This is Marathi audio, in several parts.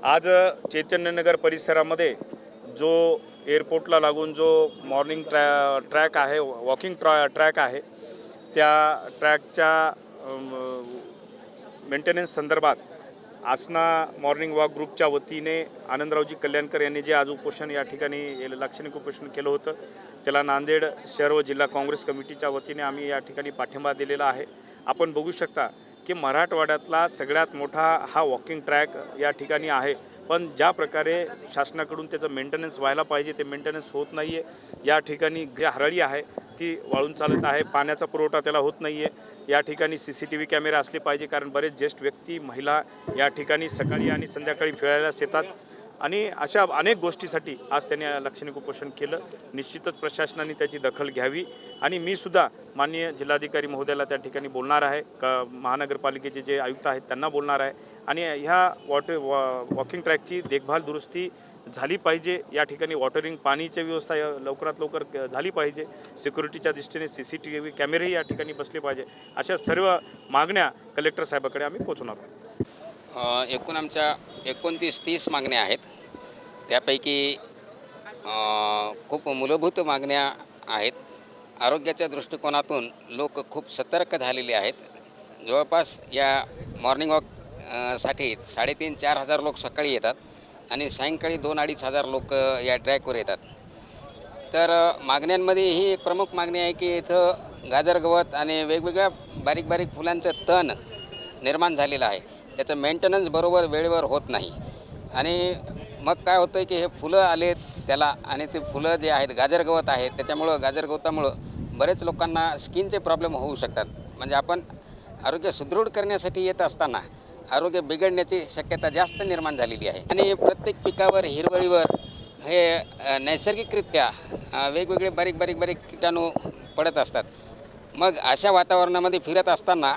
आज चैतन्यनगर परिसरामध्ये जो एअरपोर्टला लागून जो मॉर्निंग ट्रॅक आहे, वॉकिंग ट्रॅक आहे, त्या ट्रॅकच्या मेंटेनन्स संदर्भात आसना मॉर्निंग वॉक ग्रुपच्या वतीने आनंदरावजी कल्याणकर यांनी जे आज उपोषण या ठिकाणी लाक्षणिक उपोषण केलं होतं, त्याला नांदेड शहर व जिल्हा काँग्रेस कमिटीच्या वतीने आम्ही या ठिकाणी पाठिंबा दिलेला आहे। आपण बघू शकता की मराठवाड्यातला सगळ्यात मोठा हा वॉकिंग ट्रॅक या ठिकाणी आहे, पण ज्या प्रकारे शासनाकडून त्याचं मेंटेनन्स व्हायला पाहिजे ते मेंटेनन्स होत नाही आहे। या ठिकाणी जी हरळी आहे ती वाळून चालत आहे, पाण्याचा पुरवठा त्याला होत नाही आहे। या ठिकाणी CCTV कॅमेरे असले पाहिजे, कारण बरेच ज्येष्ठ व्यक्ती महिला या ठिकाणी सकाळी आणि संध्याकाळी फिरायला येतात आणि अशा अनेक गोष्टीसाठी आज त्यांनी लाक्षणिक उपोषण केलं। निश्चितच प्रशासनाने त्याची दखल घ्यावी आणि मी सुद्धा माननीय जिल्हाधिकारी महोदयाला त्या ठिकाणी बोलणार आहे, महानगरपालिकेचे जे आयुक्त आहेत त्यांना बोलणार आहे आणि ह्या वॉकिंग ट्रॅकची देखभाल दुरुस्ती झाली पाहिजे। या ठिकाणी वॉटरिंग पाणीची व्यवस्था लवकरात लवकर झाली पाहिजे। सिक्युरिटीच्या दृष्टीने CCTV कॅमेरेही या ठिकाणी बसले पाहिजे। अशा सर्व मागण्या कलेक्टर साहेबाकडे आम्ही पोहोचवणार आहोत। एकूण आमच्या 29-30 मागण्या आहेत। त्यापैकी खूप मूलभूत मागण्या आहेत। आरोग्याच्या दृष्टिकोनातून लोक खूप सतर्क झालेले आहेत। जवळपास या मॉर्निंग वॉक साठी 3,500-4,000 हजार लोक सकाळी येतात आणि सायंकाळी 2,000-2,500 हजार लोक या ट्रॅकवर येतात। तर मागण्यांमध्ये ही एक प्रमुख मागणी आहे की इथं गाजर गवत आणि वेगवेगळ्या बारीक बारीक फुलांचं तण निर्माण झालेलं आहे, त्याचं मेंटेनन्स बरोबर वेळेवर होत नाही आणि मग काय होतं आहे की हे फुलं आलेत त्याला आणि ते फुलं जे आहेत गाजर गवत आहेत, त्याच्यामुळं गाजर गवतामुळं बरेच लोकांना स्किनचे प्रॉब्लेम होऊ शकतात। म्हणजे आपण आरोग्य सुदृढ करण्यासाठी येत असताना आरोग्य बिघडण्याची शक्यता जास्त निर्माण झालेली आहे आणि प्रत्येक पिकावर हिरवळीवर हे नैसर्गिकरित्या वेगवेगळे बारीक बारीक बारीक कीटाणू पडत असतात। मग अशा वातावरणामध्ये फिरत असताना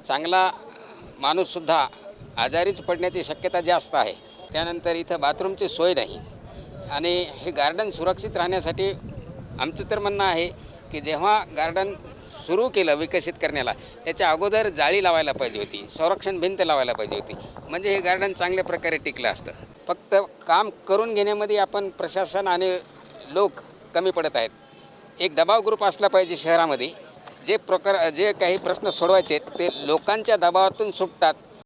चांगला माणूससुद्धा आजारीच पडण्याची शक्यता जास्त आहे। त्यानंतर इथं बाथरूमची सोय नाही आणि हे गार्डन सुरक्षित राहण्यासाठी आमचं तर म्हणणं आहे की जेव्हा गार्डन सुरू केलं विकसित करण्याला त्याच्या अगोदर जाळी लावायला पाहिजे होती, संरक्षण भिंत लावायला पाहिजे होती, म्हणजे हे गार्डन चांगल्या प्रकारे टिकलं असतं। फक्त काम करून घेण्यामध्ये आपण प्रशासन आणि लोक कमी पडत आहेत। एक दबाव ग्रुप असला पाहिजे शहरामध्ये, जे काही प्रश्न सोडवायचे ते लोकांच्या दबावातून सुटतात